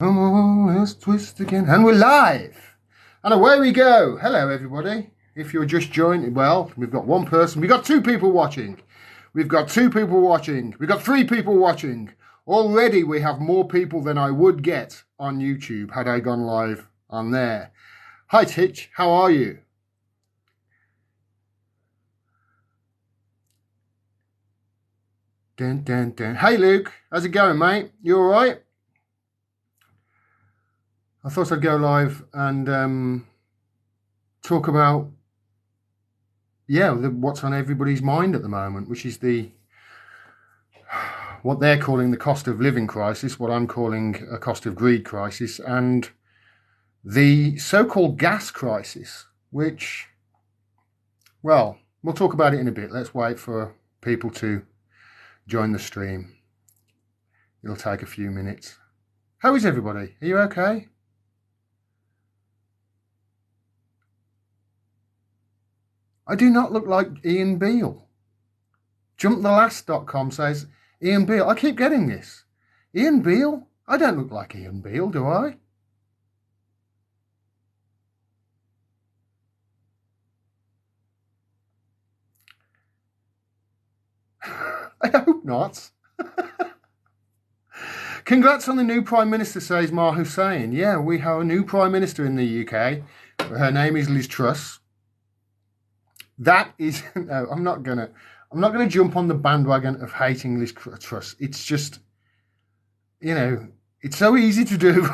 Come on, let's twist again. And we're live. And away we go. Hello, everybody. If you're just joining, well, we've got one person. We've got two people watching. We've got two people watching. We've got three people watching. Already we have more people than I would get on YouTube had I gone live on there. Hi, Titch. How are you? Dun, dun, dun. Hey, Luke. How's it going, mate? You all right? I thought I'd go live and talk about, what's on everybody's mind at the moment, which is what they're calling the cost of living crisis, what I'm calling a cost of greed crisis, and the so-called gas crisis, which, well, we'll talk about it in a bit. Let's wait for people to join the stream. It'll take a few minutes. How is everybody? Are you okay? I do not look like Ian Beale. JumpTheLast.com says, Ian Beale. I keep getting this. Ian Beale? I don't look like Ian Beale, do I? I hope not. Congrats on the new Prime Minister, says Mar Hussein. Yeah, we have a new Prime Minister in the UK. Her name is Liz Truss. That is, no, I'm not gonna jump on the bandwagon of hating Liz Truss. It's just, it's so easy to do.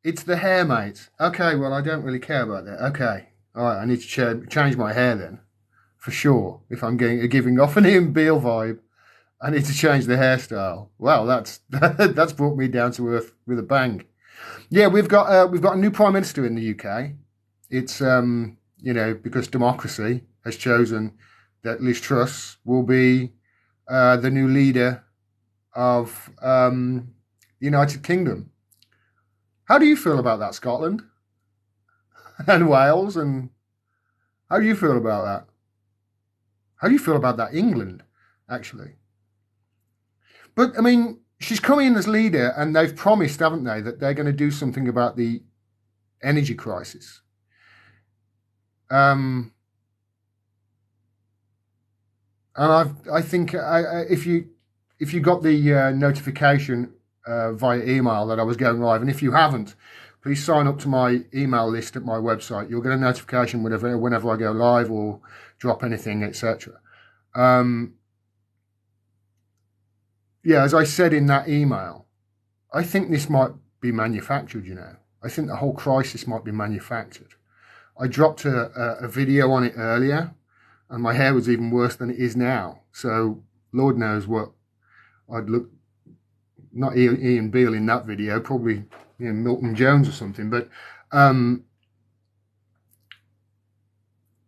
It's the hair, mate. Okay, well, I don't really care about that. Okay, all right, I need to change my hair then, for sure. If I'm giving off an Ian Beale vibe, I need to change the hairstyle. Well, that's brought me down to earth with a bang. Yeah, we've got a new Prime Minister in the UK. It's because democracy has chosen that Liz Truss will be the new leader of the United Kingdom. How do you feel about that, Scotland and Wales? And how do you feel about that? How do you feel about that, England, actually? But, I mean, she's coming in as leader, and they've promised, haven't they, that they're going to do something about the energy crisis. And I think if you got the notification via email that I was going live, and if you haven't, please sign up to my email list at my website. You'll get a notification whenever I go live or drop anything, etc. As I said in that email, I think this might be manufactured. I think the whole crisis might be manufactured. I dropped a video on it earlier, and my hair was even worse than it is now. So Lord knows what I'd look, not Ian Beale in that video, probably Milton Jones or something. But I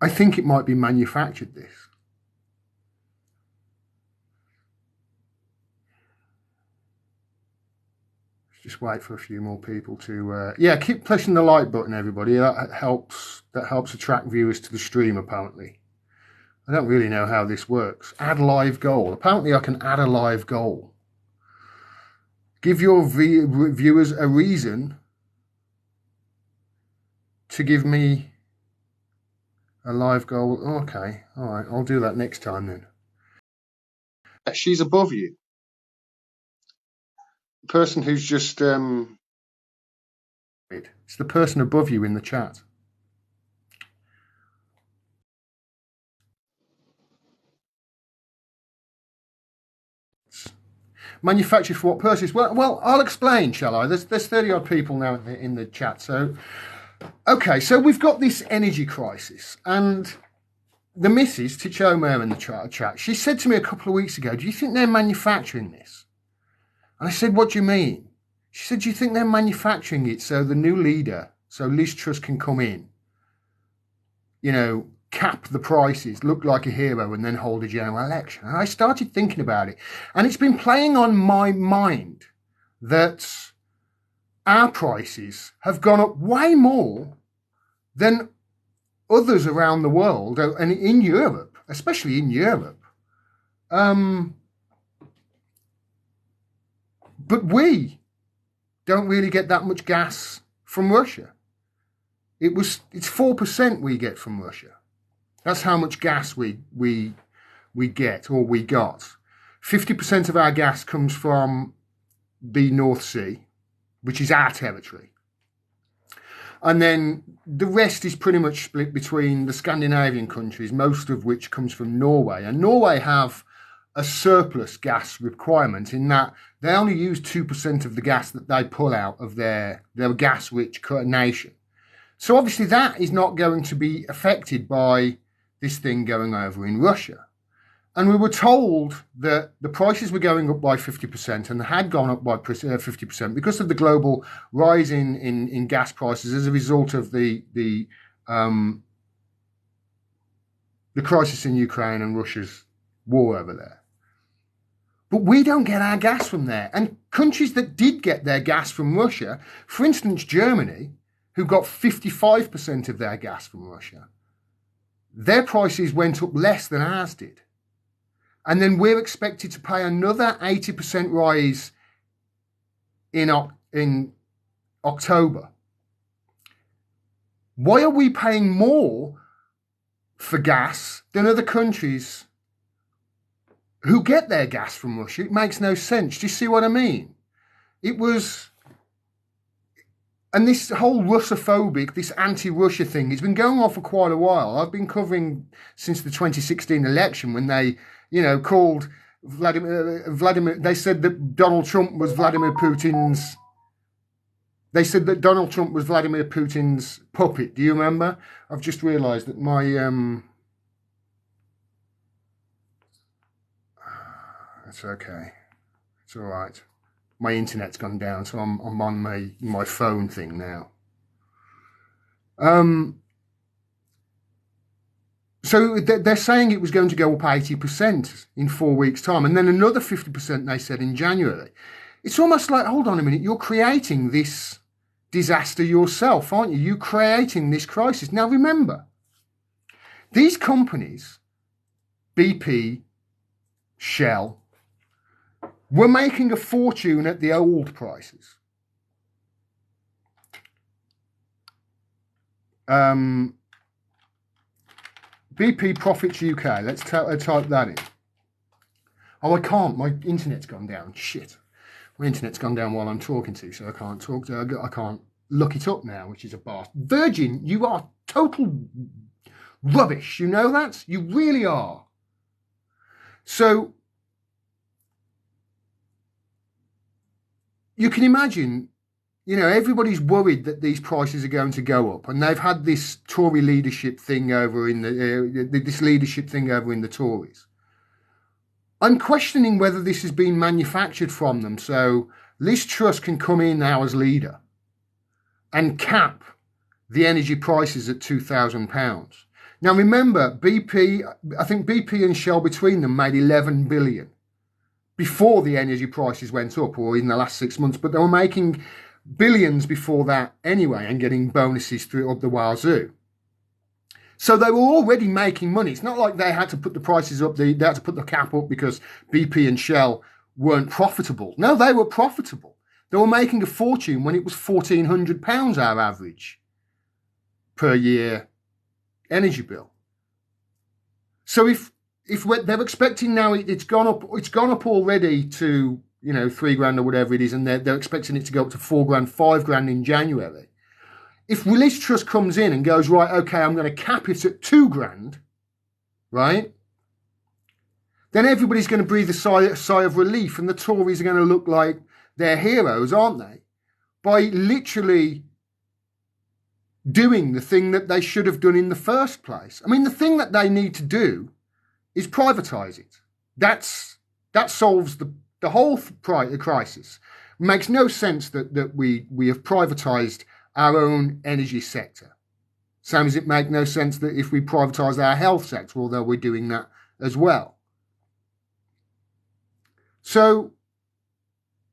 think it might be manufactured, this. Just wait for a few more people to keep pushing the like button, everybody. That helps attract viewers to the stream, apparently. I don't really know how this works. Add live goal. Apparently I can add a live goal. Give your viewers a reason to give me a live goal. Okay, all right, I'll do that next time then. She's above you. The person who's just it's the person above you in the chat. Manufactured for what purpose? Well, I'll explain, shall I? There's 30 odd people now in the chat. So, okay, so we've got this energy crisis, and the missus, Tichoma in the chat, she said to me a couple of weeks ago, do you think they're manufacturing this? And I said, what do you mean? She said, do you think they're manufacturing it so the new leader, so Liz Truss can come in, cap the prices, look like a hero, and then hold a general election? And I started thinking about it, and it's been playing on my mind that our prices have gone up way more than others around the world, and in Europe, especially in Europe. But we don't really get that much gas from Russia. It's 4% we get from Russia. That's how much gas we get, or we got. 50% of our gas comes from the North Sea, which is our territory. And then the rest is pretty much split between the Scandinavian countries, most of which comes from Norway. And Norway have a surplus gas requirement in that they only use 2% of the gas that they pull out of their gas-rich nation. So obviously that is not going to be affected by this thing going over in Russia. And we were told that the prices were going up by 50% and had gone up by 50% because of the global rise in gas prices as a result of the crisis in Ukraine and Russia's war over there. But we don't get our gas from there. And countries that did get their gas from Russia, for instance, Germany, who got 55% of their gas from Russia, their prices went up less than ours did. And then we're expected to pay another 80% rise in October. Why are we paying more for gas than other countries who get their gas from Russia? It makes no sense. Do you see what I mean? And this whole Russophobic, this anti-Russia thing, it's been going on for quite a while. I've been covering since the 2016 election when they, called Vladimir. They said that Donald Trump was Vladimir Putin's puppet. Do you remember? I've just realised that my it's okay. It's all right. My internet's gone down, so I'm on my phone thing now. So they're saying it was going to go up 80% in 4 weeks' time, and then another 50% they said in January. It's almost like, hold on a minute, you're creating this disaster yourself, aren't you? You're creating this crisis. Now remember, these companies, BP, Shell, were making a fortune at the old prices. BP Profits UK. Let's type that in. Oh, I can't. My internet's gone down. Shit. My internet's gone down while I'm talking to you, so I can't talk. I can't look it up now, which is a bastard. Virgin, you are total rubbish. You know that? You really are. So you can imagine, everybody's worried that these prices are going to go up, and they've had this Tory leadership thing over in the Tories. I'm questioning whether this has been manufactured from them, so Liz Truss can come in now as leader and cap the energy prices at £2,000. Now remember, I think BP and Shell between them made 11 billion before the energy prices went up, or in the last 6 months, but they were making billions before that anyway and getting bonuses through up the wazoo. So they were already making money. It's not like they had to put the prices up, they had to put the cap up because BP and Shell weren't profitable. No, they were profitable. They were making a fortune when it was £1,400 our average per year energy bill. So if they're expecting now it's gone up already to $3,000 or whatever it is, and they're expecting it to go up to $4,000, $5,000 in January. If Liz Truss comes in and goes, right, okay, I'm going to cap it at $2,000, right? Then everybody's going to breathe a sigh of relief, and the Tories are going to look like they're heroes, aren't they? By literally doing the thing that they should have done in the first place. I mean, the thing that they need to do is privatise it. That solves the whole crisis. It makes no sense that we have privatised our own energy sector. Same as it makes no sense that if we privatise our health sector, although we're doing that as well. So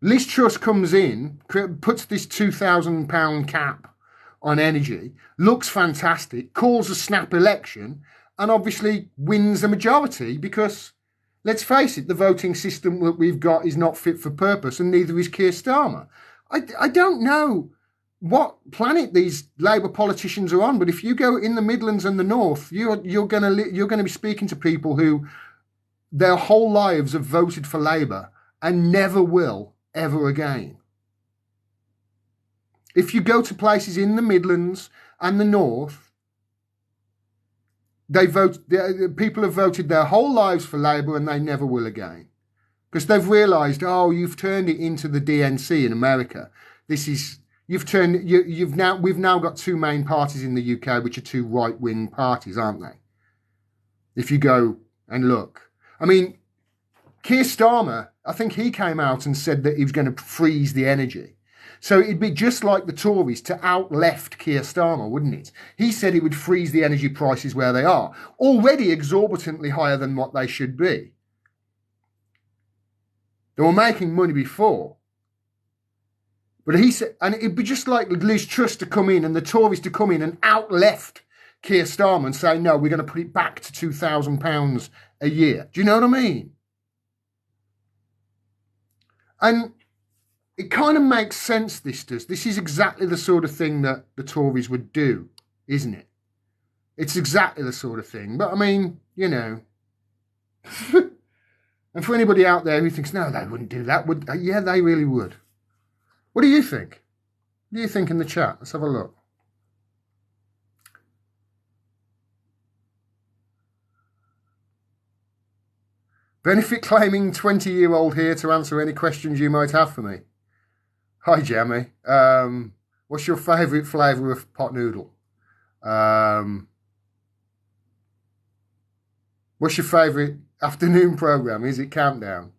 Liz Truss comes in, puts this £2,000 cap on energy, looks fantastic, calls a snap election, and obviously wins the majority because Let's face it, the voting system that we've got is not fit for purpose, and neither is Keir Starmer. I don't know what planet these Labour politicians are on, but if you go in the Midlands and the North, you're going to be speaking to people who their whole lives have voted for Labour and never will ever again. If you go to places in the Midlands and the North, people have voted their whole lives for Labour and they never will again. Because they've realised, oh, you've turned it into the DNC in America. We've now got two main parties in the UK, which are two right-wing parties, aren't they? If you go and look. I mean, Keir Starmer, I think he came out and said that he was going to freeze the energy. So it'd be just like the Tories to out-left Keir Starmer, wouldn't it? He said he would freeze the energy prices where they are, already exorbitantly higher than what they should be. They were making money before. But he said, and it'd be just like Liz Truss to come in and the Tories to come in and out-left Keir Starmer and say, no, we're going to put it back to £2,000 a year. Do you know what I mean? And it kind of makes sense, this does. This is exactly the sort of thing that the Tories would do, isn't it? It's exactly the sort of thing. But I mean, you know. And for anybody out there who thinks, no, they wouldn't do that, yeah, they really would. What do you think? What do you think in the chat? Let's have a look. Benefit claiming 20-year-old here to answer any questions you might have for me. Hi, Jamie. What's your favourite flavour of pot noodle? What's your favourite afternoon programme? Is it Countdown?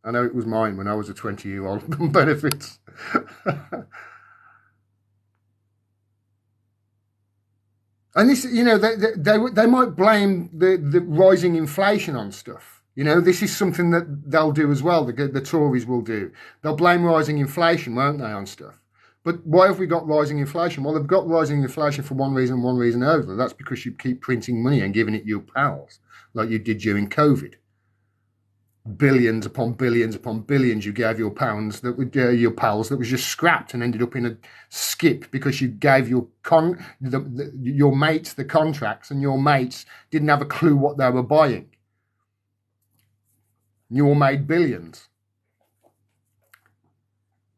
I know it was mine when I was a 20-year-old on benefits. And this, you know, they might blame the rising inflation on stuff. You know, this is something that they'll do as well, the Tories will do. They'll blame rising inflation, won't they, on stuff? But why have we got rising inflation? Well, they've got rising inflation for one reason only. That's because you keep printing money and giving it your pals, like you did during COVID. Billions upon billions upon billions you gave your pals that was just scrapped and ended up in a skip because you gave your mates the contracts and your mates didn't have a clue what they were buying. You all made billions.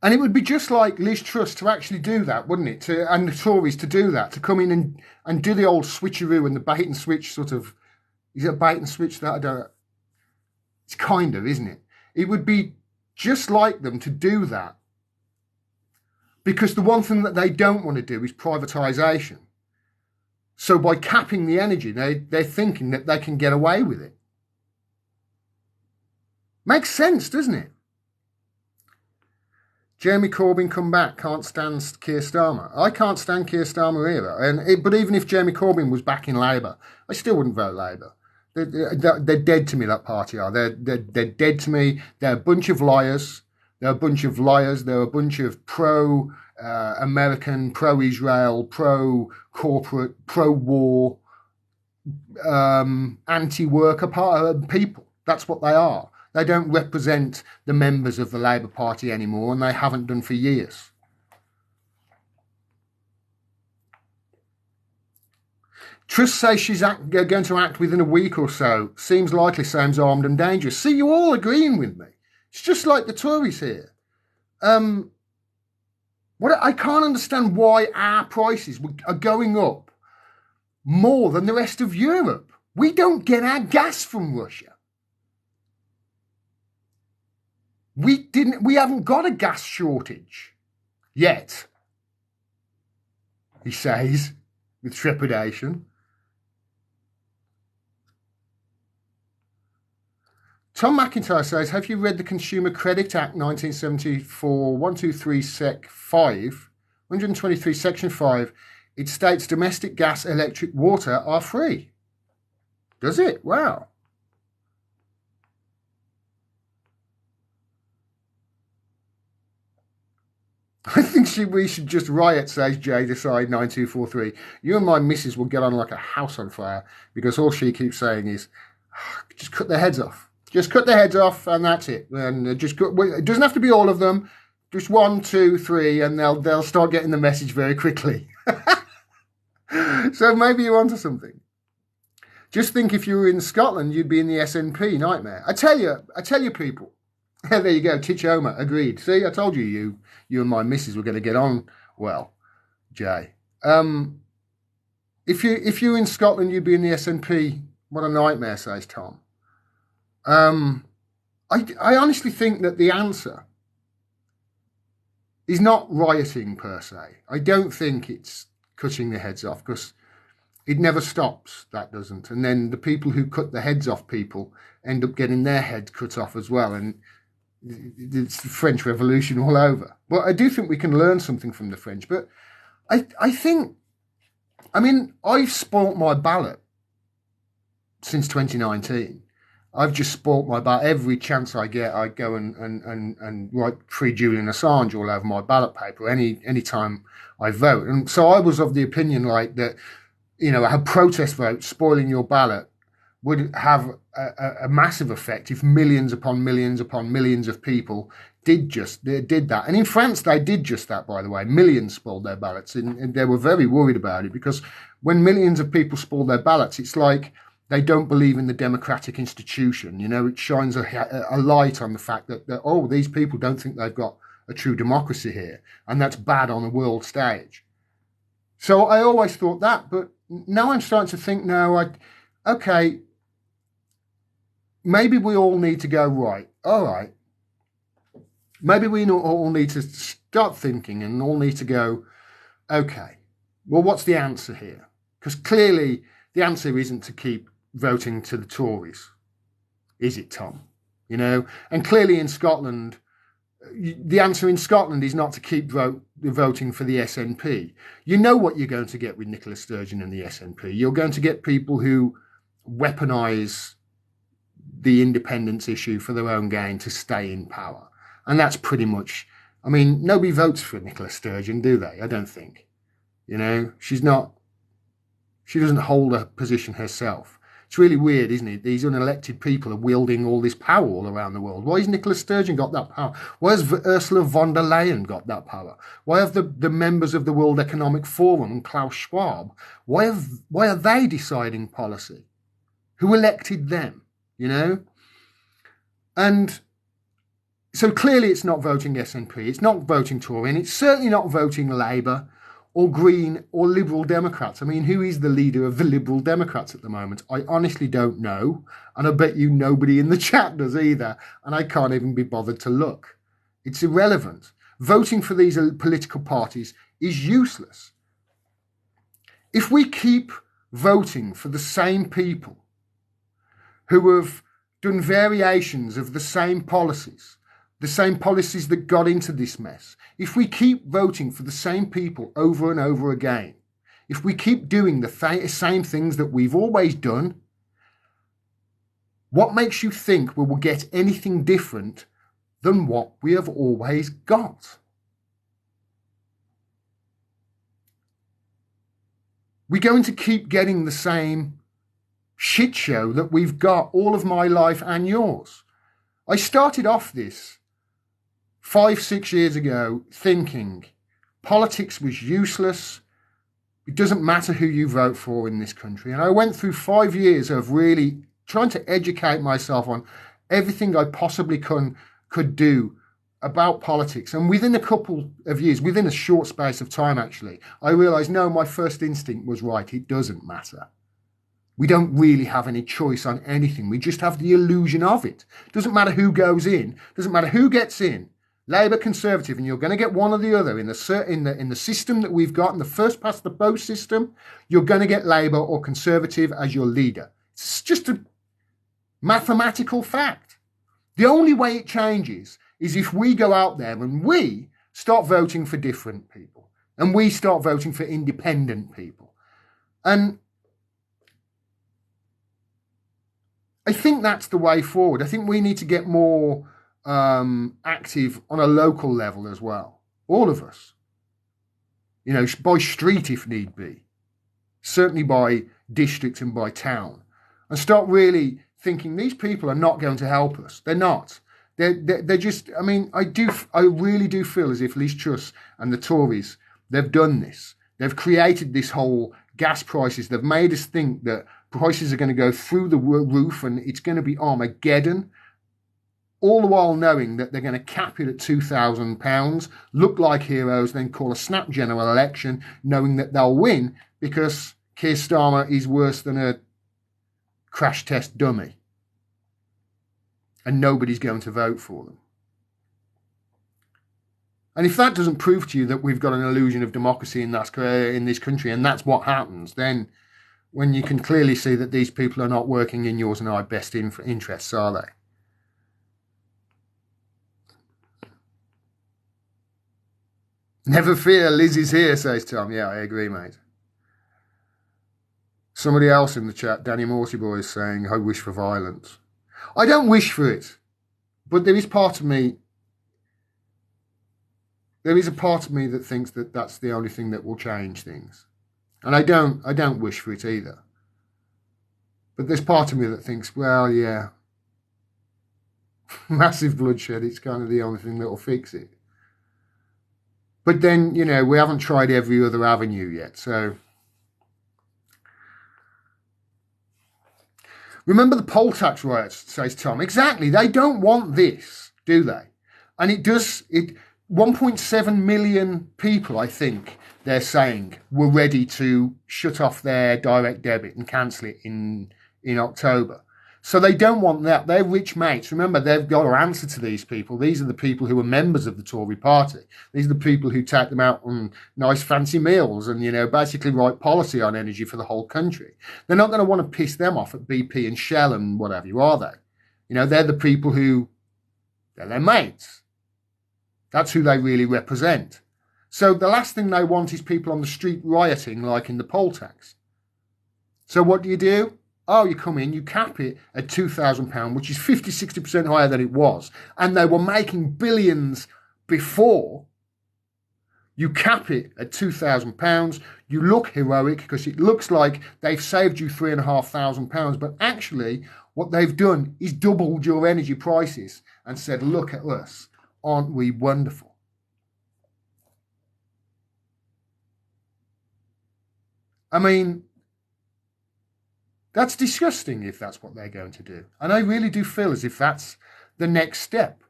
And it would be just like Liz Truss to actually do that, wouldn't it? And the Tories to do that, to come in and do the old switcheroo and the bait and switch sort of. Is it a bait and switch that? I don't. It's kind of, isn't it? It would be just like them to do that. Because the one thing that they don't want to do is privatisation. So by capping the energy, they're thinking that they can get away with it. Makes sense, doesn't it? Jeremy Corbyn come back, can't stand Keir Starmer. I can't stand Keir Starmer either. But even if Jeremy Corbyn was back in Labour, I still wouldn't vote Labour. They're dead to me, that party are. They're dead to me. They're a bunch of liars. They're a bunch of liars. They're a bunch of pro-American, pro-Israel, pro-corporate, pro-war, anti-worker people. That's what they are. They don't represent the members of the Labour Party anymore, and they haven't done for years. Truss says she's going to act within a week or so. Seems likely, sounds armed and dangerous. See, you're all agreeing with me. It's just like the Tories here. I can't understand why our prices are going up more than the rest of Europe. We don't get our gas from Russia. We haven't got a gas shortage yet, he says with trepidation. Tom McIntyre says, have you read the Consumer Credit Act 1974, 123 Sec 5, 123 Section 5? It states domestic gas, electric, water are free. Does it? Wow. I think we should just riot, says Jay Decide 9243. You and my missus will get on like a house on fire because all she keeps saying is, just cut their heads off. Just cut their heads off, and that's it. And it doesn't have to be all of them. Just 1, 2, 3, and they'll start getting the message very quickly. So maybe you're onto something. Just think if you were in Scotland, you'd be in the SNP nightmare. I tell you, people. There you go, Titch Homer, agreed. See, I told you and my missus were going to get on well, Jay. If you're in Scotland, you'd be in the SNP. What a nightmare, says Tom. I honestly think that the answer is not rioting per se. I don't think it's cutting the heads off, because it never stops, that doesn't. And then the people who cut the heads off people end up getting their heads cut off as well. And it's the French Revolution all over. But I do think we can learn something from the French. But I think, I've spoilt my ballot since 2019. I've just spoilt my ballot. Every chance I get, I go and write Free Julian Assange all over my ballot paper any time I vote. And so I was of the opinion that, a protest vote spoiling your ballot would have a massive effect if millions upon millions upon millions of people did that. And in France, they did just that, by the way. Millions spoiled their ballots, and they were very worried about it, because when millions of people spoil their ballots, it's like they don't believe in the democratic institution. It shines a light on the fact that these people don't think they've got a true democracy here, and that's bad on a world stage. So I always thought that, but now I'm starting to think, okay, maybe we all need to go, right, all right. Maybe we all need to start thinking and all need to go, okay, well, what's the answer here? Because clearly the answer isn't to keep voting to the Tories, is it, Tom? And clearly in Scotland, the answer in Scotland is not to keep voting for the SNP. You know what you're going to get with Nicola Sturgeon and the SNP. You're going to get people who weaponise the independence issue for their own gain to stay in power. And that's pretty much, nobody votes for Nicola Sturgeon, do they? I don't think. She doesn't hold a position herself. It's really weird, isn't it? These unelected people are wielding all this power all around the world. Why has Nicola Sturgeon got that power? Why has Ursula von der Leyen got that power? Why have the members of the World Economic Forum and Klaus Schwab, why are they deciding policy? Who elected them, And so clearly it's not voting SNP, it's not voting Tory, and it's certainly not voting Labour or Green or Liberal Democrats. Who is the leader of the Liberal Democrats at the moment? I honestly don't know, and I bet you nobody in the chat does either, and I can't even be bothered to look. It's irrelevant. Voting for these political parties is useless. If we keep voting for the same people who have done variations of the same policies that got into this mess, if we keep voting for the same people over and over again, if we keep doing the same things that we've always done, what makes you think we will get anything different than what we have always got? We're going to keep getting the same shit show that we've got all of my life and yours. I started off this 5-6 years ago thinking politics was useless. It doesn't matter who you vote for in this country. And I went through 5 years of really trying to educate myself on everything I possibly could do about politics. And within a couple of years, within a short space of time, actually, I realised, no, my first instinct was right. It doesn't matter. We don't really have any choice on anything. We just have the illusion of it. Doesn't matter who goes in. Doesn't matter who gets in. Labour, Conservative, and you're going to get one or the other in the system that we've got, in the first past the post system. You're going to get Labour or Conservative as your leader. It's just a mathematical fact. The only way it changes is if we go out there and we start voting for different people, and we start voting for independent people. And I think that's the way forward. I think we need to get more active on a local level as well. All of us. By street if need be. Certainly by district and by town. And start really thinking these people are not going to help us. They're not. They're just, I mean, I really do feel as if Liz Truss and the Tories, they've done this. They've created this whole gas prices. They've made us think that prices are going to go through the roof and it's going to be Armageddon, all the while knowing that they're going to cap it at £2,000, look like heroes, then call a snap general election, knowing that they'll win because Keir Starmer is worse than a crash test dummy. And nobody's going to vote for them. And if that doesn't prove to you that we've got an illusion of democracy in this country, and that's what happens, then when you can clearly see that these people are not working in yours and our best interests, are they? Never fear, Liz is here, says Tom. Yeah, I agree, mate. Somebody else in the chat, Danny Mortyboy, is saying, I wish for violence. I don't wish for it, but there is part of me, that thinks that that's the only thing that will change things. And I don't wish for it either. But there's part of me that thinks, well, yeah, massive bloodshed, it's kind of the only thing that will fix it. But then, you know, we haven't tried every other avenue yet, so. Remember the poll tax riots, says Tom. Exactly. They don't want this, do they? And it 1.7 million people, I think, they're saying, were ready to shut off their direct debit and cancel it in October. So they don't want that. They're rich mates. Remember, they've got to answer to these people. These are the people who are members of the Tory party. These are the people who take them out on nice fancy meals and, you know, basically write policy on energy for the whole country. They're not going to want to piss them off at BP and Shell and whatever you are, they? You know, they're the people who, they're their mates. That's who they really represent. So the last thing they want is people on the street rioting like in the poll tax. So what do? Oh, you come in, you cap it at £2,000, which is 50, 60% higher than it was. And they were making billions before. You cap it at £2,000. You look heroic because it looks like they've saved you £3,500. But actually, what they've done is doubled your energy prices and said, look at us. Aren't we wonderful? I mean, that's disgusting if that's what they're going to do. And I really do feel as if that's the next step.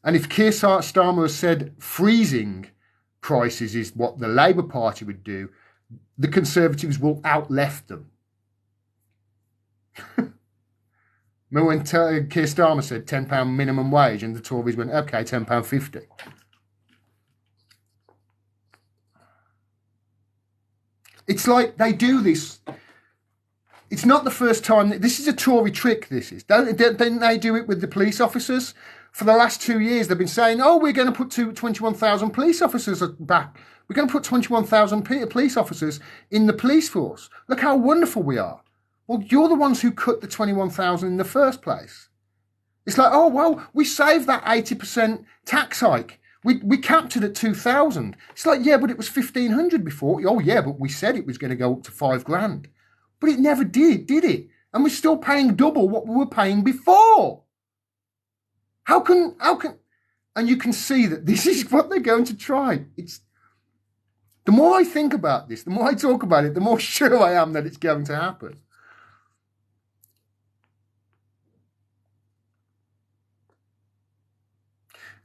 And if Keir Starmer has said freezing prices is what the Labour Party would do, the Conservatives will outleft them. Remember when Keir Starmer said £10 minimum wage and the Tories went, okay, £10.50. It's like they do this. It's not the first time. This is a Tory trick, this is. Didn't they do it with the police officers? For the last 2 years, they've been saying, oh, we're going to put 21,000 police officers back. We're going to put 21,000 police officers in the police force. Look how wonderful we are. Well, you're the ones who cut the 21,000 in the first place. It's like, oh, well, we saved that 80% tax hike. We capped it at 2,000. It's like, yeah, but it was 1,500 before. Oh, yeah, but we said it was going to go up to £5,000. But it never did it? And we're still paying double what we were paying before. How can, and you can see that this is what they're going to try. The more I think about this, the more I talk about it, the more sure I am that it's going to happen.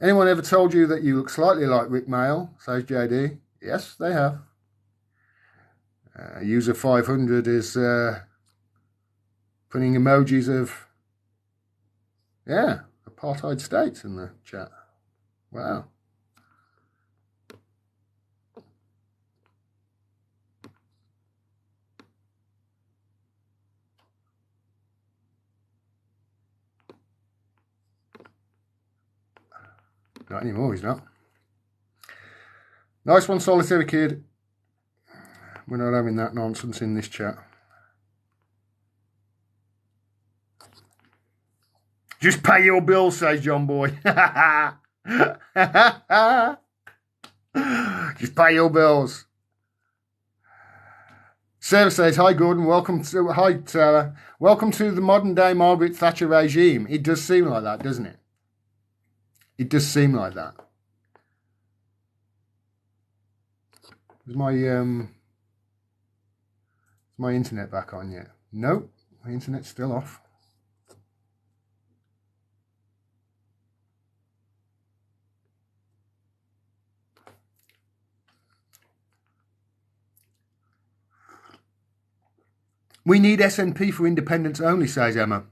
Anyone ever told you that you look slightly like Rick Mail, says JD? Yes, they have. User 500 is putting emojis of, apartheid states in the chat. Wow. Not anymore, he's not. Nice one, Solitary Kid. We're not having that nonsense in this chat. Just pay your bills, says John Boy. Just pay your bills. Sarah says, hi, Gordon. Hi, Sarah. Welcome to the modern day Margaret Thatcher regime. It does seem like that, doesn't it? It does seem like that. Is my internet back on yet? Nope, my internet's still off. We need SNP for independence only, says Emma.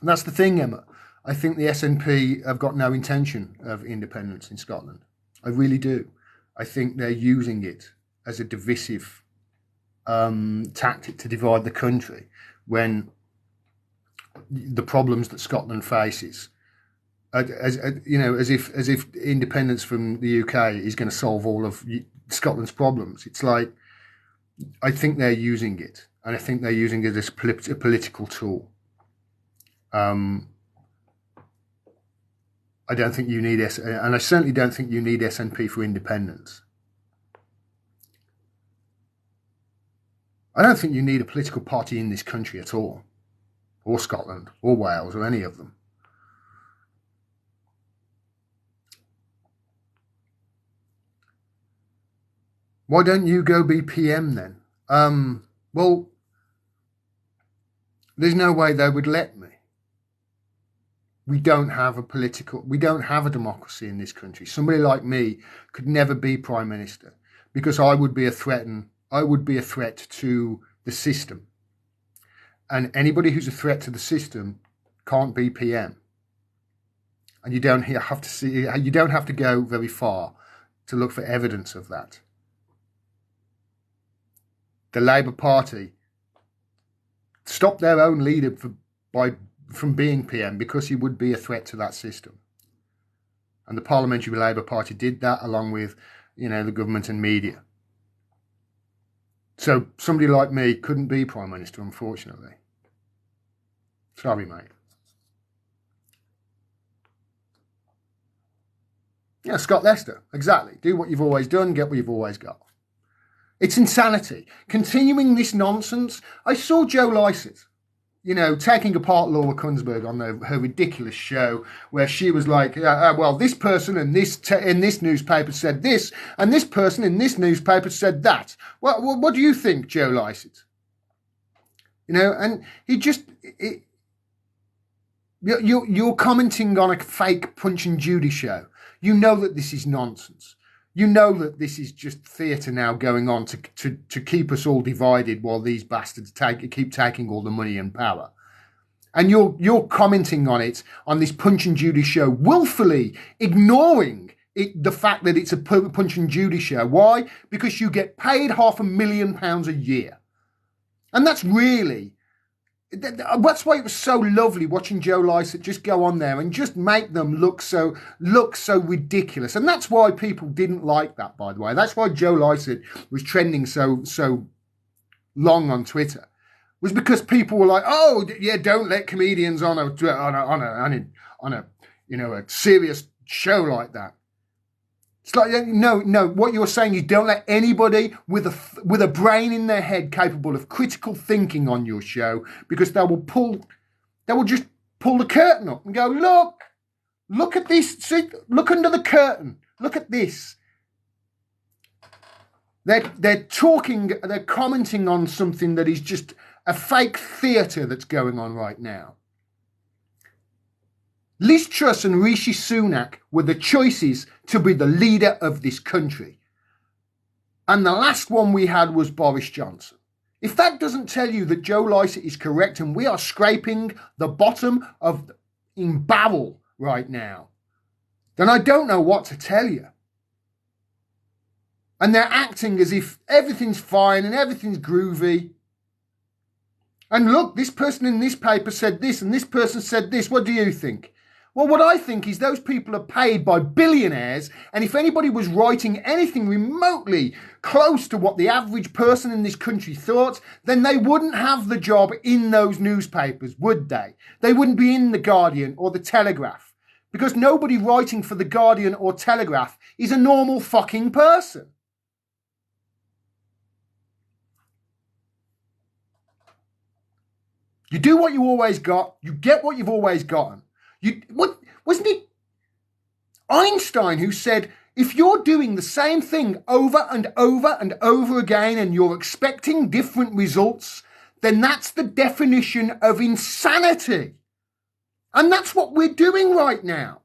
And that's the thing, Emma. I think the SNP have got no intention of independence in Scotland. I really do. I think they're using it as a divisive tactic to divide the country when the problems that Scotland faces, as if independence from the UK is going to solve all of Scotland's problems. It's like, I think they're using it, and I think they're using it as a political tool. I don't think you need and I certainly don't think you need SNP for independence. I don't think you need a political party in this country at all, or Scotland, or Wales, or any of them. Why don't you go be PM then? Well, there's no way they would let me. We don't have a democracy in this country. Somebody like me could never be Prime Minister because I would be a threat to the system. And anybody who's a threat to the system can't be PM. And you don't have to go very far to look for evidence of that. The Labour Party stopped their own leader from being PM because he would be a threat to that system. And the Parliamentary Labour Party did that along with, the government and media. So somebody like me couldn't be Prime Minister, unfortunately. Sorry, mate. Yeah, Scott Lester, exactly. Do what you've always done, get what you've always got. It's insanity. Continuing this nonsense. I saw Joe Lycett, taking apart Laura Kunsberg on her ridiculous show where she was like, well, this person in this newspaper said this, and this person in this newspaper said that. Well, what do you think, Joe Lycett? And he just... You're commenting on a fake Punch and Judy show. You know that this is nonsense. You know that this is just theatre now going on to keep us all divided while these bastards keep taking all the money and power. And you're commenting on it, on this Punch and Judy show, willfully ignoring the fact that it's a Punch and Judy show. Why? Because you get paid £500,000 a year. And that's really... That's why it was so lovely watching Joe Lycett just go on there and just make them look so ridiculous. And that's why people didn't like that, by the way. That's why Joe Lycett was trending so long on Twitter. Was because people were like, "Oh, yeah, don't let comedians on a serious show like that." It's like, no, what you're saying is don't let anybody with a brain in their head capable of critical thinking on your show, because they will just pull the curtain up and go, look at this, see, look under the curtain, look at this. They're commenting on something that is just a fake theatre that's going on right now. Liz Truss and Rishi Sunak were the choices to be the leader of this country. And the last one we had was Boris Johnson. If that doesn't tell you that Joe Lycett is correct and we are scraping the bottom in barrel right now, then I don't know what to tell you. And they're acting as if everything's fine and everything's groovy. And look, this person in this paper said this and this person said this. What do you think? Well, what I think is those people are paid by billionaires, and if anybody was writing anything remotely close to what the average person in this country thought, then they wouldn't have the job in those newspapers, would they? They wouldn't be in The Guardian or The Telegraph, because nobody writing for The Guardian or Telegraph is a normal fucking person. You do what you always got. You get what you've always gotten. Wasn't it Einstein who said, if you're doing the same thing over and over and over again and you're expecting different results, then that's the definition of insanity. And that's what we're doing right now.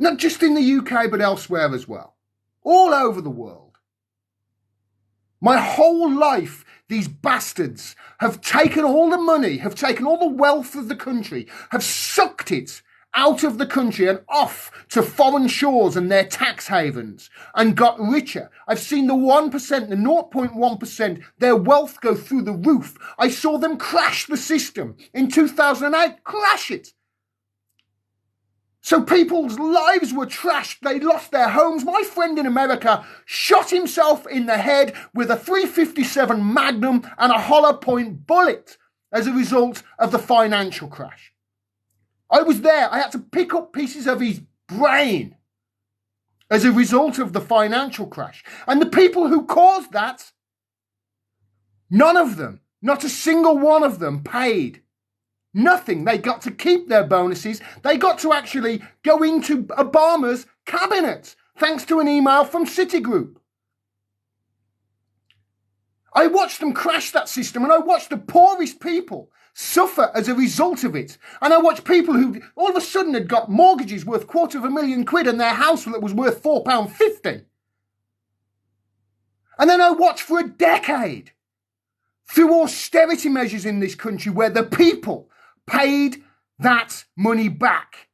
Not just in the UK, but elsewhere as well. All over the world. My whole life, these bastards have taken all the money, have taken all the wealth of the country, have sucked it out of the country and off to foreign shores and their tax havens and got richer. I've seen the 1%, the 0.1%, their wealth go through the roof. I saw them crash the system in 2008, crash it. So people's lives were trashed. They lost their homes. My friend in America shot himself in the head with a .357 Magnum and a hollow point bullet as a result of the financial crash. I was there. I had to pick up pieces of his brain as a result of the financial crash. And the people who caused that, none of them, not a single one of them paid. Nothing. They got to keep their bonuses. They got to actually go into Obama's cabinet, thanks to an email from Citigroup. I watched them crash that system, and I watched the poorest people suffer as a result of it. And I watched people who all of a sudden had got mortgages worth £250,000 and their house that was worth £4.50. And then I watched for a decade through austerity measures in this country where the people paid that money back.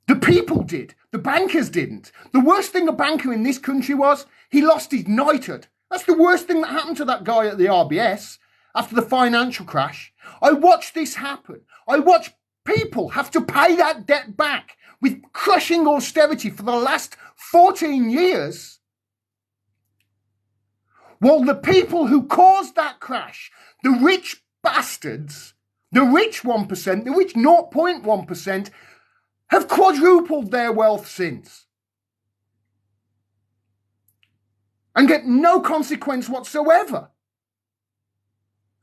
The people did. The bankers didn't. The worst thing a banker in this country was, he lost his knighthood. That's the worst thing that happened to that guy at the RBS after the financial crash. I watched this happen. I watched people have to pay that debt back with crushing austerity for the last 14 years. While the people who caused that crash, the rich bastards, the rich 1%, the rich 0.1%, have quadrupled their wealth since. And get no consequence whatsoever.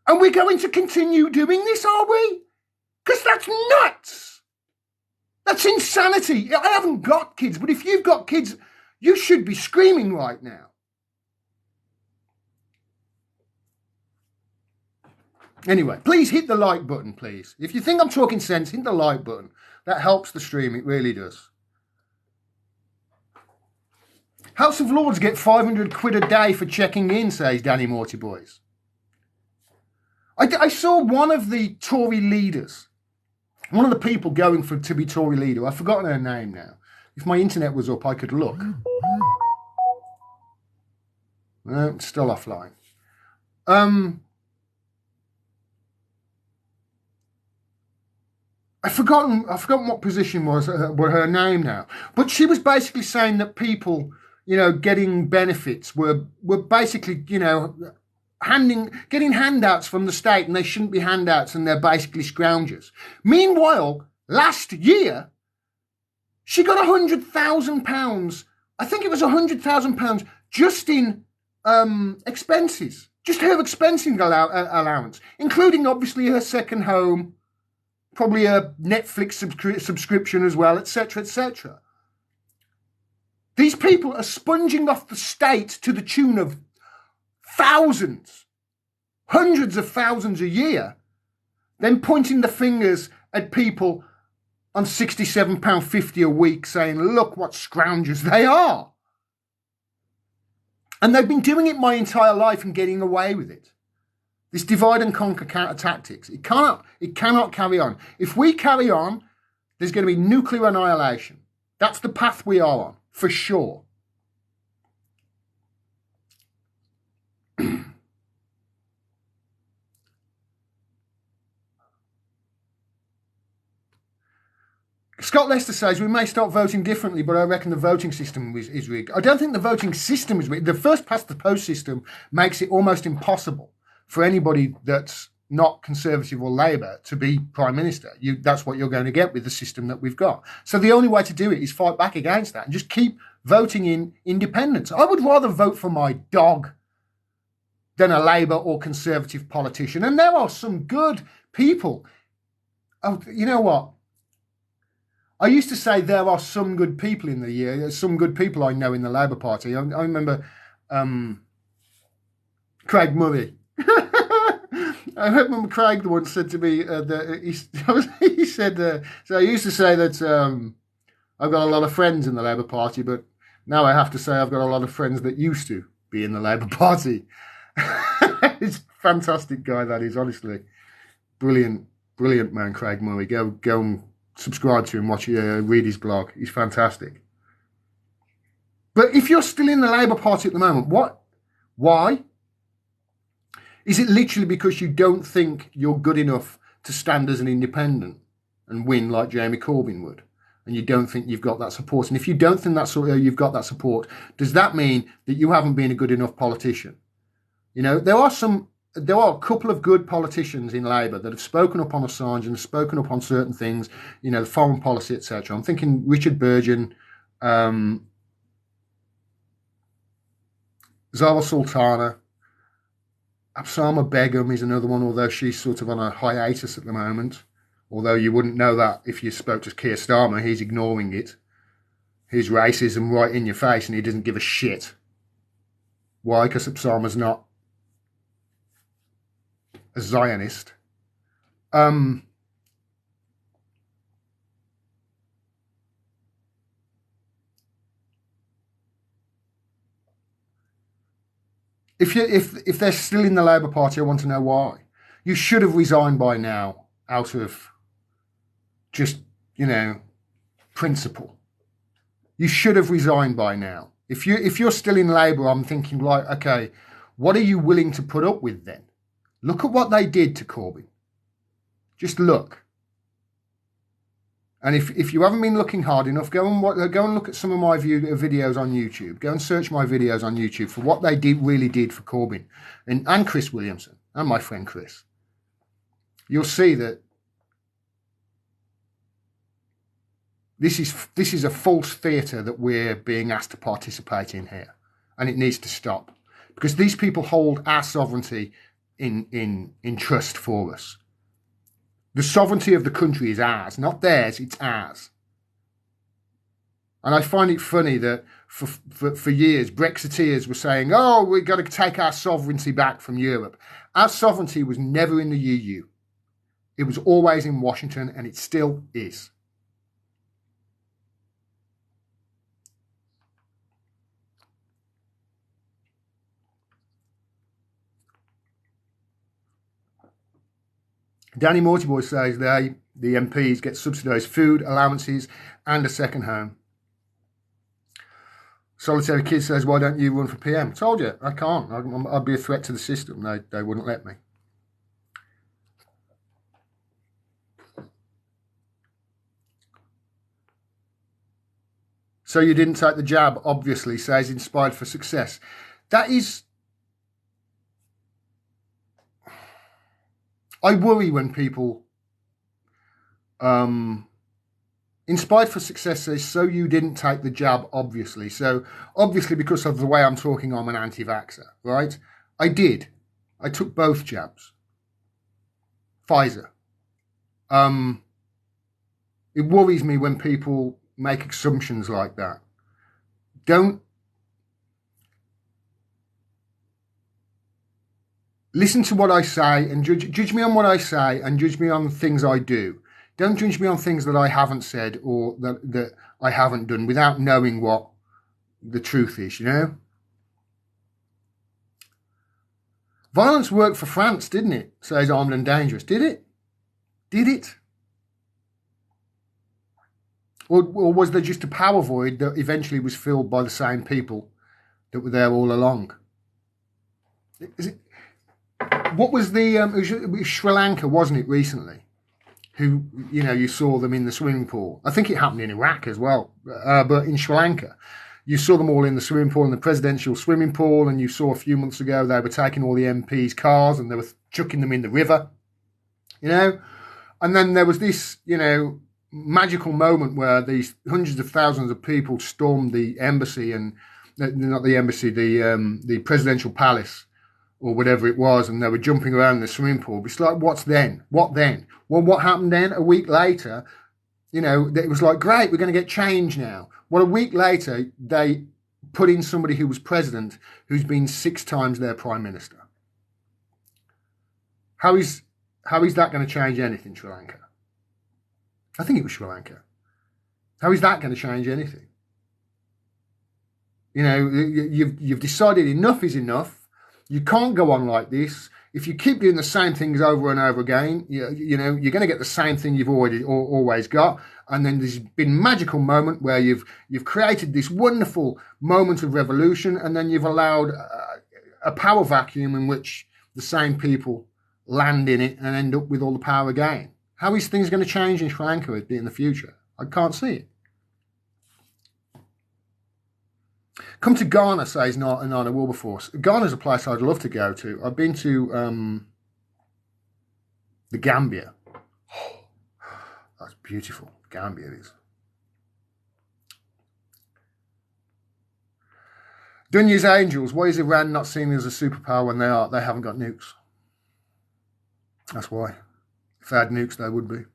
And we're going to continue doing this, are we? Because that's nuts. That's insanity. I haven't got kids, but if you've got kids, you should be screaming right now. Anyway, please hit the like button, please. If you think I'm talking sense, hit the like button. That helps the stream, it really does. House of Lords get £500 a day for checking in, says Danny Morty Boys. I saw one of the Tory leaders, one of the people going to be Tory leader. I've forgotten her name now. If my internet was up, I could look. No, it's still offline. I've forgotten what position was her name now. But she was basically saying that people, getting benefits were basically, getting handouts from the state, and they shouldn't be handouts, and they're basically scroungers. Meanwhile, last year, she got £100,000. I think it was £100,000 just in expenses, just her expensing allowance, including obviously her second home, probably a Netflix subscription as well, etc., etc. These people are sponging off the state to the tune of thousands, hundreds of thousands a year, then pointing the fingers at people on £67.50 a week saying, look what scroungers they are. And they've been doing it my entire life and getting away with it. This divide and conquer tactics, it cannot carry on. If we carry on, there's going to be nuclear annihilation. That's the path we are on, for sure. Scott Lester says, we may start voting differently, but I reckon the voting system is rigged. I don't think the voting system is rigged. The first past the post system makes it almost impossible for anybody that's not Conservative or Labour to be Prime Minister. That's what you're going to get with the system that we've got. So the only way to do it is fight back against that and just keep voting in independence. I would rather vote for my dog than a Labour or Conservative politician. And there are some good people. Oh, you know what? I used to say there are some good people in the year, some good people I know in the Labour Party. I remember Craig Murray. I remember Craig once said to me that he said, so I used to say that I've got a lot of friends in the Labour Party, but now I have to say I've got a lot of friends that used to be in the Labour Party. He's a fantastic guy, that is, honestly. Brilliant man, Craig Murray. Go and subscribe to him, read his blog. He's fantastic. But if you're still in the Labour Party at the moment, why? Is it literally because you don't think you're good enough to stand as an independent and win like Jeremy Corbyn would? And you don't think you've got that support? And if you don't think you've got that support, does that mean that you haven't been a good enough politician? You know, there are a couple of good politicians in Labour that have spoken up on Assange and spoken up on certain things, you know, foreign policy, etc. I'm thinking Richard Burgon, Zara Sultana, Absama Begum is another one, although she's sort of on a hiatus at the moment. Although you wouldn't know that if you spoke to Keir Starmer, he's ignoring it. His racism right in your face, and he doesn't give a shit. Why? Because Absama's not a Zionist. If they're still in the Labour Party, I want to know why. You should have resigned by now out of just, you know, principle. You should have resigned by now. If you're still in Labour, I'm thinking, like, okay, what are you willing to put up with then? Look at what they did to Corbyn. Just look. And if you haven't been looking hard enough, go and look at some of my videos on YouTube. Go and search my videos on YouTube for what they really did for Corbyn and Chris Williamson and my friend Chris. You'll see that this is a false theatre that we're being asked to participate in here, and it needs to stop, because these people hold our sovereignty in trust for us. The sovereignty of the country is ours, not theirs, it's ours. And I find it funny that for years, Brexiteers were saying, oh, we've got to take our sovereignty back from Europe. Our sovereignty was never in the EU. It was always in Washington, and it still is. Danny Mortiboy says the MPs get subsidised food, allowances and a second home. Solitary Kid says, why don't you run for PM? Told you, I can't. I'd be a threat to the system. They wouldn't let me. So you didn't take the jab, obviously, says Inspired for Success. That is... I worry when people, Inspired for Success says, so you didn't take the jab, obviously. So obviously because of the way I'm talking, I'm an anti-vaxxer, right? I did. I took both jabs. Pfizer. It worries me when people make assumptions like that. Don't listen to what I say and judge me on what I say and judge me on things I do. Don't judge me on things that I haven't said or that I haven't done without knowing what the truth is, you know? Violence worked for France, didn't it? Says Armed and Dangerous. Did it? Did it? Or was there just a power void that eventually was filled by the same people that were there all along? What was the... it was Sri Lanka, wasn't it, recently? Who, you know, you saw them in the swimming pool. I think it happened in Iraq as well. But in Sri Lanka, you saw them all in the swimming pool, in the presidential swimming pool, and you saw a few months ago they were taking all the MPs' cars and they were chucking them in the river, you know? And then there was this, you know, magical moment where these hundreds of thousands of people stormed the embassy and... not the embassy, the presidential palace, or whatever it was, and they were jumping around in the swimming pool. It's like, what's then? What then? Well, what happened then? A week later, it was like, great, we're going to get change now. Well, a week later, they put in somebody who was president who's been 6 times their prime minister. How is that going to change anything, Sri Lanka? I think it was Sri Lanka. How is that going to change anything? You've decided enough is enough. You can't go on like this. If you keep doing the same things over and over again, you're going to get the same thing you've always got. And then there's been a magical moment where you've created this wonderful moment of revolution, and then you've allowed a power vacuum in which the same people land in it and end up with all the power again. How is things going to change in Sri Lanka in the future? I can't see it. Come to Ghana, says Nana Wilberforce. Ghana's a place I'd love to go to. I've been to the Gambia. Oh, that's beautiful. Gambia is. Dunya's Angels. Why is Iran not seen as a superpower when they haven't got nukes? That's why. If they had nukes, they would be.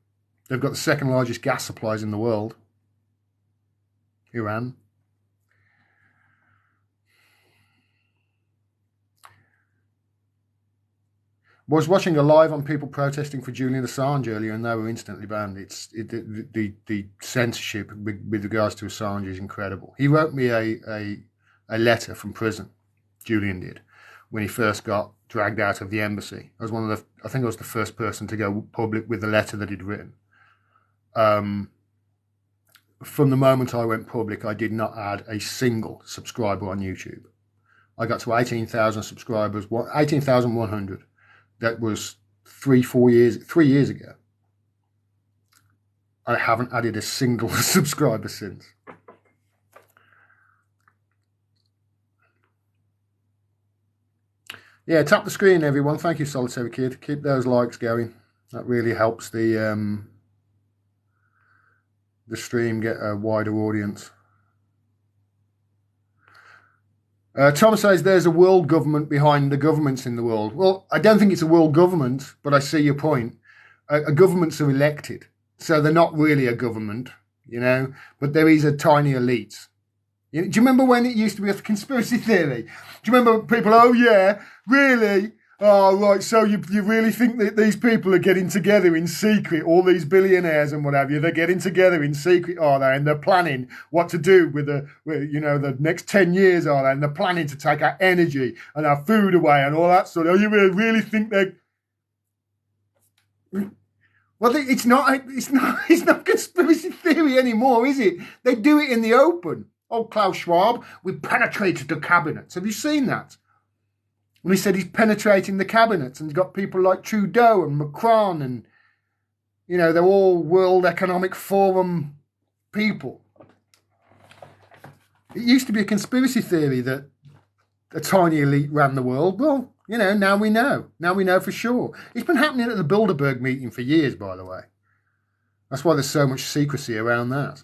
They've got the second largest gas supplies in the world. Iran. Was watching a live on people protesting for Julian Assange earlier, and they were instantly banned. The censorship with regards to Assange is incredible. He wrote me a letter from prison. Julian did, when he first got dragged out of the embassy. I think I was the first person to go public with the letter that he'd written. From the moment I went public, I did not add a single subscriber on YouTube. I got to 18,000 subscribers, 18,100. That was 3 years ago. I haven't added a single subscriber since. Yeah, tap the screen, everyone. Thank you, Solitary Kid. Keep those likes going. That really helps the stream get a wider audience. Tom says there's a world government behind the governments in the world. Well, I don't think it's a world government, but I see your point. Governments are elected, so they're not really a government, but there is a tiny elite. Do you remember when it used to be a conspiracy theory? Do you remember people, oh yeah, really? Oh, right, so you really think that these people are getting together in secret, all these billionaires and what have you, they're getting together in secret, are they? And they're planning what to do with the next 10 years, are they? And they're planning to take our energy and our food away and all that sort of, oh, you really think they're... Well, it's not conspiracy theory anymore, is it? They do it in the open. Oh, Klaus Schwab, we penetrated the cabinets. Have you seen that? And he said he's penetrating the cabinets, and he's got people like Trudeau and Macron and, they're all World Economic Forum people. It used to be a conspiracy theory that a tiny elite ran the world. Well, now we know. Now we know for sure. It's been happening at the Bilderberg meeting for years, by the way. That's why there's so much secrecy around that.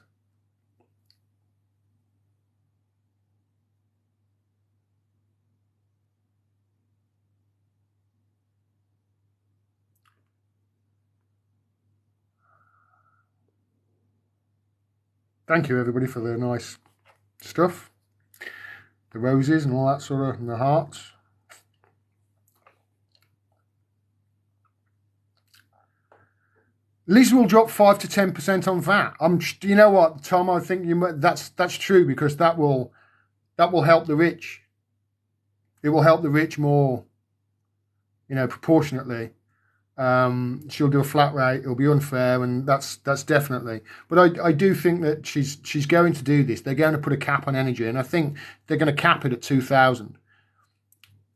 Thank you, everybody, for the nice stuff. The roses and all that sort of, and the hearts. Liz will drop 5 to 10% on VAT. You know what, Tom? I think that's true, because that will help the rich. It will help the rich more, proportionately. She'll do a flat rate. It'll be unfair, and that's definitely. But I do think that she's going to do this. They're going to put a cap on energy, and I think they're going to cap it at 2,000.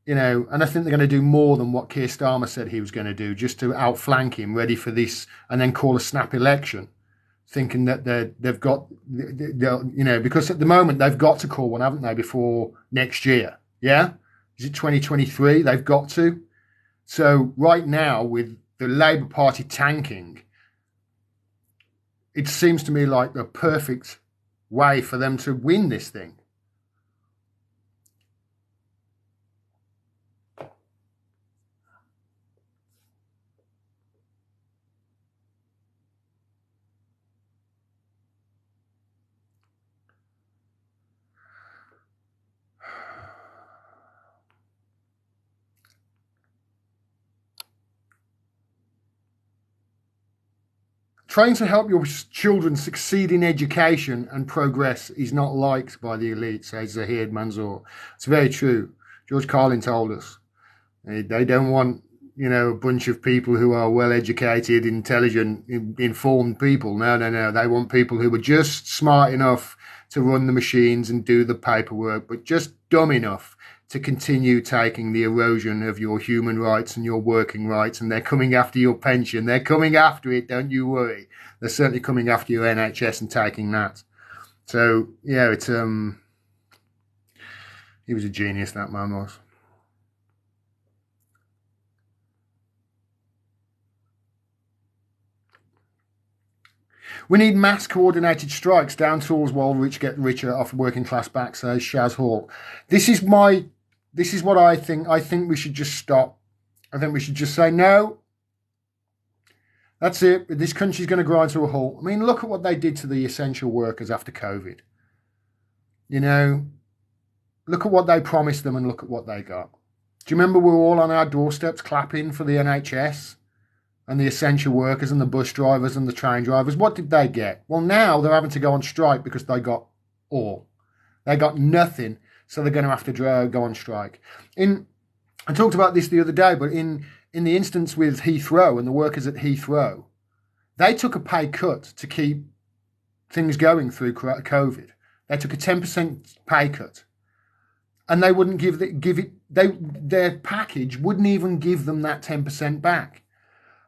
And I think they're going to do more than what Keir Starmer said he was going to do, just to outflank him, ready for this, and then call a snap election, thinking that they've got, because at the moment they've got to call one, haven't they, before next year? Yeah, is it 2023? They've got to. So right now, with the Labour Party tanking, it seems to me like the perfect way for them to win this thing. Trying to help your children succeed in education and progress is not liked by the elite, says Zahid Manzoor. It's very true. George Carlin told us. They don't want, a bunch of people who are well-educated, intelligent, informed people. No. They want people who are just smart enough to run the machines and do the paperwork, but just dumb enough to continue taking the erosion of your human rights and your working rights. And they're coming after your pension. They're coming after it, don't you worry. They're certainly coming after your NHS and taking that. So, yeah, it's he was a genius, that man was. We need mass coordinated strikes, down tools while rich get richer, off working class back, says Shaz Hall. This is what I think. I think we should just stop. I think we should just say, no, that's it. This country's going to grind to a halt. I mean, look at what they did to the essential workers after COVID. Look at what they promised them and look at what they got. Do you remember we were all on our doorsteps clapping for the NHS? And the essential workers and the bus drivers and the train drivers, what did they get? Well, now they're having to go on strike because they got all. They got nothing, so they're going to have to go on strike. I talked about this the other day, but in the instance with Heathrow and the workers at Heathrow, they took a pay cut to keep things going through COVID. They took a 10% pay cut. And they wouldn't their package wouldn't even give them that 10% back.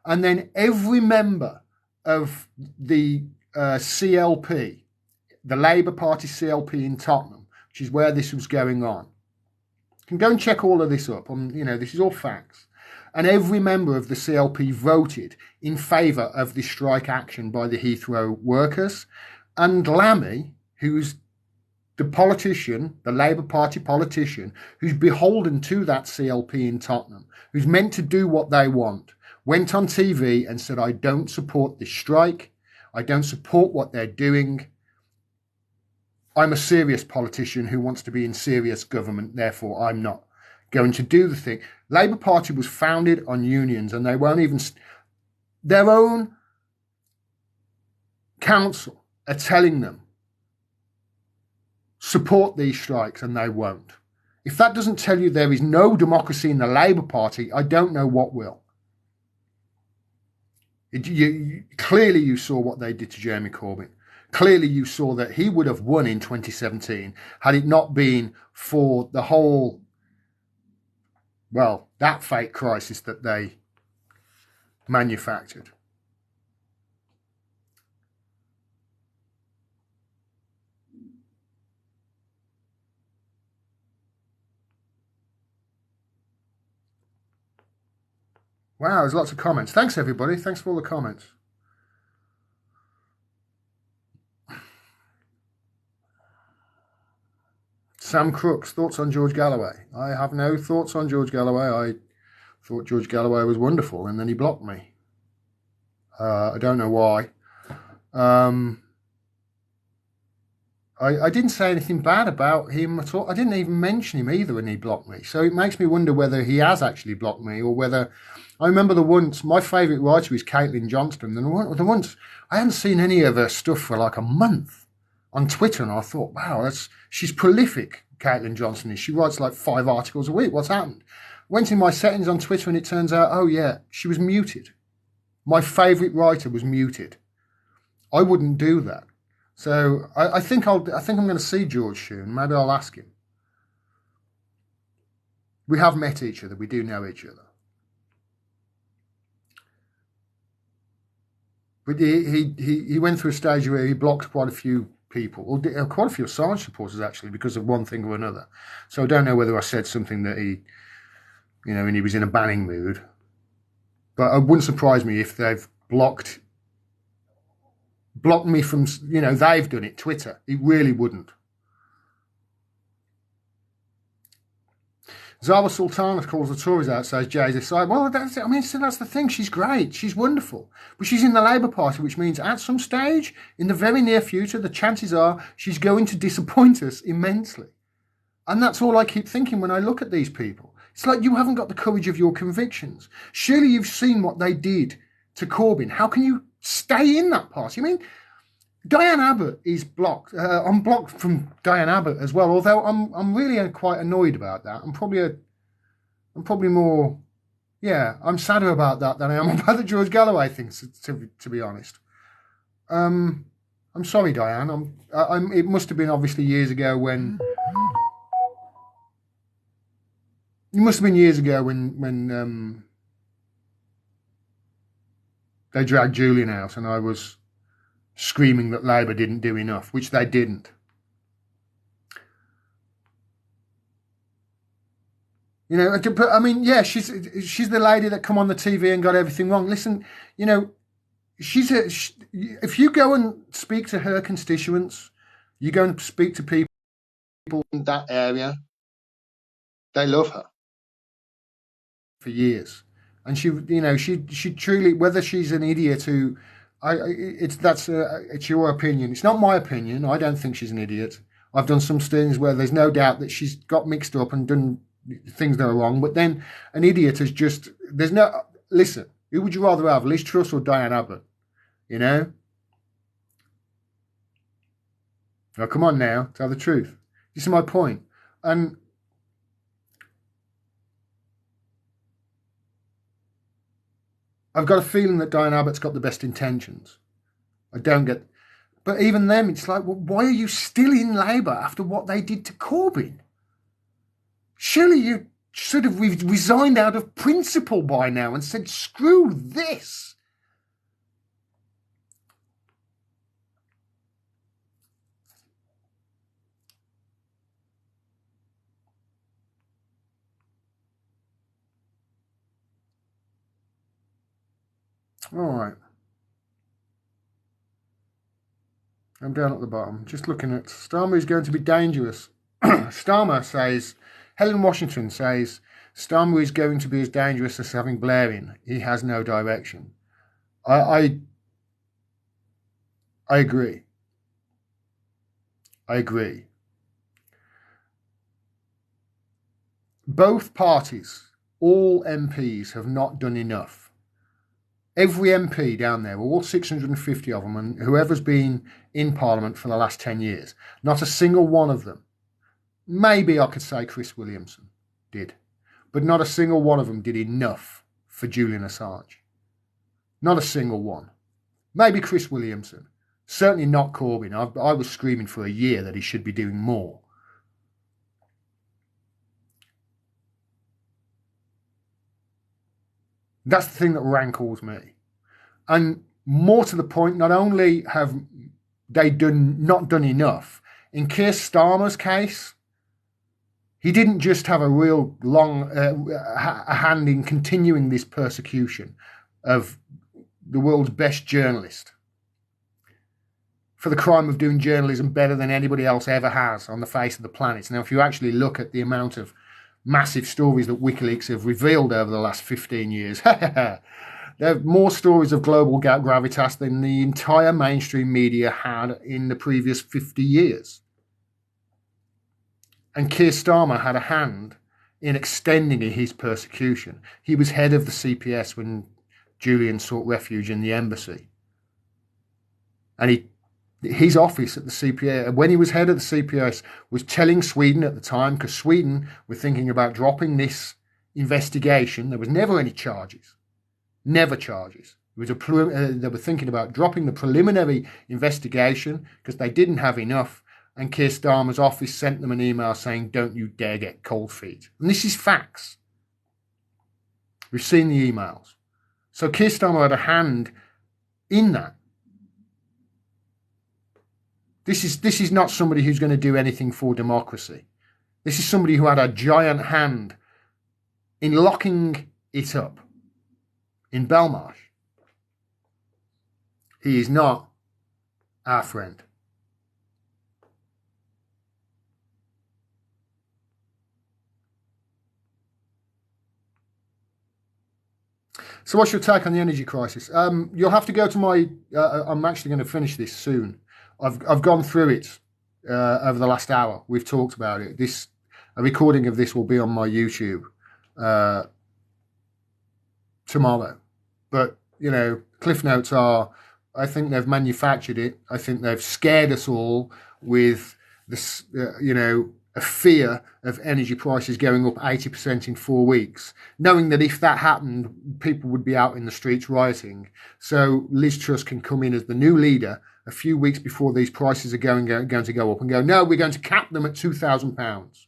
And then every member of the CLP, the Labour Party CLP in Tottenham, which is where this was going on, you can go and check all of this up. This is all facts. And every member of the CLP voted in favour of the strike action by the Heathrow workers. And Lammy, who's the politician, the Labour Party politician, who's beholden to that CLP in Tottenham, who's meant to do what they want, went on TV and said, I don't support this strike. I don't support what they're doing. I'm a serious politician who wants to be in serious government. Therefore, I'm not going to do the thing. Labour Party was founded on unions and they won't even... Their own council are telling them, support these strikes, and they won't. If that doesn't tell you there is no democracy in the Labour Party, I don't know what will. Clearly you saw what they did to Jeremy Corbyn. Clearly you saw that he would have won in 2017 had it not been for the whole, that fake crisis that they manufactured. Wow, there's lots of comments. Thanks, everybody. Thanks for all the comments. Sam Crooks, thoughts on George Galloway? I have no thoughts on George Galloway. I thought George Galloway was wonderful, and then he blocked me. I don't know why. I didn't say anything bad about him at all. I didn't even mention him either when he blocked me. So it makes me wonder whether he has actually blocked me or whether... I remember my favourite writer is Caitlin Johnston. And the once I hadn't seen any of her stuff for like a month on Twitter, and I thought, wow, she's prolific, Caitlin Johnston is. She writes like 5 articles a week. What's happened? Went in my settings on Twitter and it turns out, oh yeah, she was muted. My favourite writer was muted. I wouldn't do that. So I think I'm going to see George soon. Maybe I'll ask him. We have met each other. We do know each other. But he went through a stage where he blocked quite a few people, or quite a few Assange supporters actually, because of one thing or another. So I don't know whether I said something that when he was in a banning mood. But it wouldn't surprise me if they've blocked me from, they've done it, Twitter. It really wouldn't. Zawa Sultana calls the Tories out, says Jay's aside. Well, that's the thing. She's great. She's wonderful. But she's in the Labour Party, which means at some stage, in the very near future, the chances are she's going to disappoint us immensely. And that's all I keep thinking when I look at these people. It's like you haven't got the courage of your convictions. Surely you've seen what they did to Corbyn. How can you stay in that party. I mean, Diane Abbott is blocked. I'm blocked from Diane Abbott as well. Although I'm really quite annoyed about that. I'm probably more. Yeah, I'm sadder about that than I am about the George Galloway thing. To be honest, I'm sorry, Diane. It must have been obviously years ago when. It must have been years ago when they dragged Julian out, and I was screaming that Labour didn't do enough, which they didn't. You know, I mean, yeah, she's the lady that come on the TV and got everything wrong. Listen, you know, if you go and speak to her constituents, you go and speak to people in that area, they love her for years. And she truly, whether she's an idiot who, it's your opinion. It's not my opinion. I don't think she's an idiot. I've done some things where there's no doubt that she's got mixed up and done things that are wrong. But then an idiot is just, listen, who would you rather have, Liz Truss or Diane Abbott? You know? Oh, come on now, tell the truth. This is my point. And I've got a feeling that Diane Abbott's got the best intentions. I don't get... But even them, it's like, well, why are you still in Labour after what they did to Corbyn? Surely you should have resigned out of principle by now and said, screw this. All right. I'm down at the bottom, just looking at Starmer is going to be dangerous. Starmer says, Helen Washington says, Starmer is going to be as dangerous as having Blair in. He has no direction. I agree. I agree. Both parties, all MPs, have not done enough. Every MP down there, all 650 of them, and whoever's been in Parliament for the last 10 years, not a single one of them, maybe I could say Chris Williamson did, but not a single one of them did enough for Julian Assange. Not a single one. Maybe Chris Williamson. Certainly not Corbyn. I was screaming for a year that he should be doing more. That's the thing that rankles me. And more to the point, not only have they not done enough, in Keir Starmer's case, he didn't just have a real long hand in continuing this persecution of the world's best journalist for the crime of doing journalism better than anybody else ever has on the face of the planet. Now, if you actually look at the amount of massive stories that WikiLeaks have revealed over the last 15 years, there are more stories of global gravitas than the entire mainstream media had in the previous 50 years. And Keir Starmer had a hand in extending his persecution. He was head of the CPS when Julian sought refuge in the embassy. And his office at the CPS, when he was head of the CPS, was telling Sweden at the time, because Sweden were thinking about dropping this investigation. There was never any charges. Never charges. They were thinking about dropping the preliminary investigation because they didn't have enough. And Keir Starmer's office sent them an email saying, don't you dare get cold feet. And this is facts. We've seen the emails. So Keir Starmer had a hand in that. This is not somebody who's going to do anything for democracy. This is somebody who had a giant hand in locking it up in Belmarsh. He is not our friend. So what's your take on the energy crisis? You'll have to go to my... I'm actually going to finish this soon. I've gone through it over the last hour. We've talked about it. A recording of this will be on my YouTube tomorrow. But, Cliff notes are I think they've manufactured it. I think they've scared us all with this, a fear of energy prices going up 80% in 4 weeks, knowing that if that happened, people would be out in the streets rioting. So Liz Truss can come in as the new leader a few weeks before these prices are going to go up and go, no, we're going to cap them at £2,000.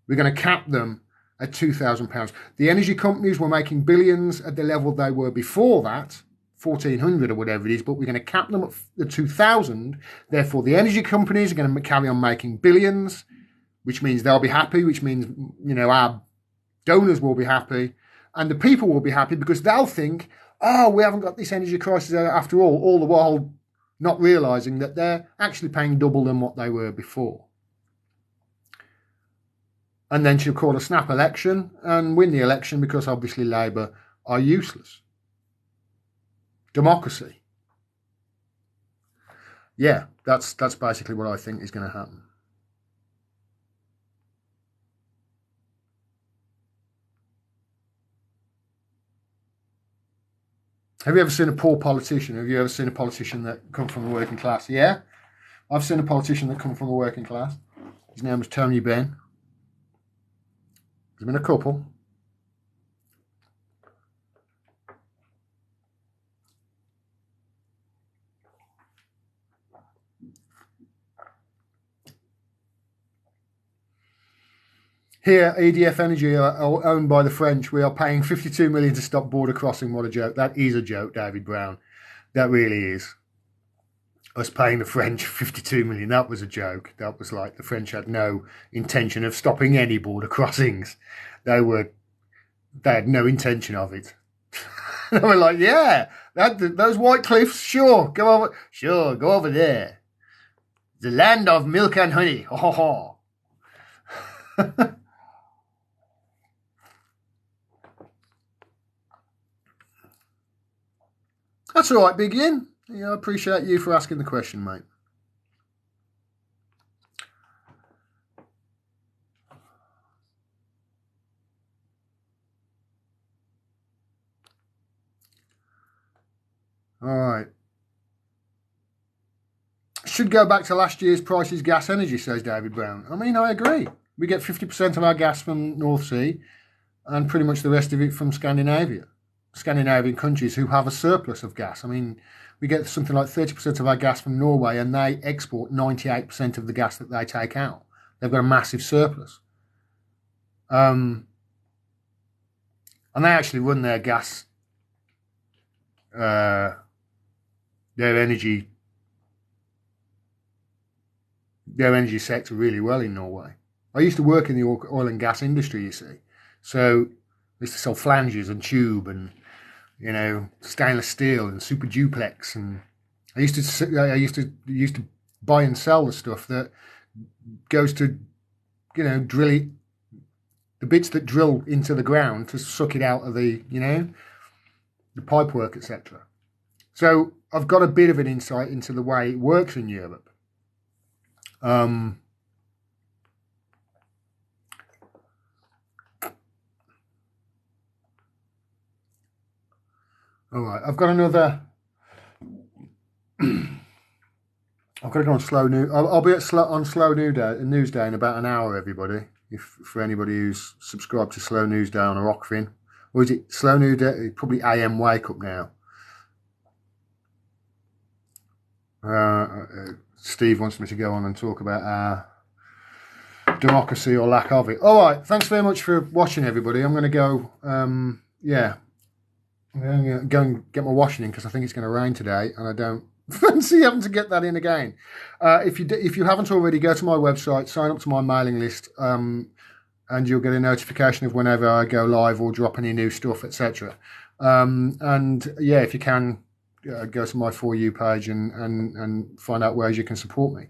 We're going to cap them at £2,000. The energy companies were making billions at the level they were before that, 1,400 or whatever it is, but we're going to cap them at the 2,000. Therefore, the energy companies are going to carry on making billions, which means they'll be happy, which means, our donors will be happy, and the people will be happy because they'll think, oh, we haven't got this energy crisis after all the while not realising that they're actually paying double than what they were before. And then she'll call a snap election and win the election because obviously Labour are useless. Democracy. Yeah, that's basically what I think is going to happen. Have you ever seen a poor politician? Have you ever seen a politician that come from the working class? Yeah, I've seen a politician that come from the working class. His name was Tony Benn. There's been a couple. Here, EDF Energy are owned by the French. We are paying 52 million to stop border crossing. What a joke. That is a joke, David Brown. That really is. Us paying the French 52 million, that was a joke. That was like the French had no intention of stopping any border crossings. They had no intention of it. They were like, yeah, those white cliffs, sure, go over there. The land of milk and honey. Ho, ho, ho. That's all right, Big Yin. Yeah, I appreciate you for asking the question, mate. All right. Should go back to last year's prices gas energy, says David Brown. I mean, I agree. We get 50% of our gas from North Sea and pretty much the rest of it from Scandinavia. Scandinavian countries who have a surplus of gas. I mean, we get something like 30% of our gas from Norway and they export 98% of the gas that they take out. They've got a massive surplus. And they actually run their gas, their energy sector really well in Norway. I used to work in the oil and gas industry, you see. So I used to sell flanges and tube and, stainless steel and super duplex. And I used to buy and sell the stuff that goes to, drill it, the bits that drill into the ground to suck it out of the, the pipe work, etc. So I've got a bit of an insight into the way it works in Europe. All right, I've got another. I've got to go on slow news. I'll be on slow news day in about an hour, everybody. For anybody who's subscribed to Slow News Day on a Rockfin, or is it Slow News Day? Probably AM Wake Up now. Steve wants me to go on and talk about our democracy or lack of it. All right, thanks very much for watching, everybody. I'm going to go. I'm going to go and get my washing in because I think it's going to rain today, and I don't fancy having to get that in again. If you haven't already, go to my website, sign up to my mailing list, and you'll get a notification of whenever I go live or drop any new stuff, etc. And yeah, if you can, go to my For You page and find out ways you can support me.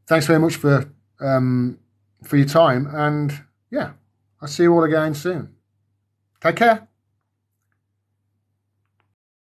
Thanks very much for your time, and yeah, I'll see you all again soon. Take care.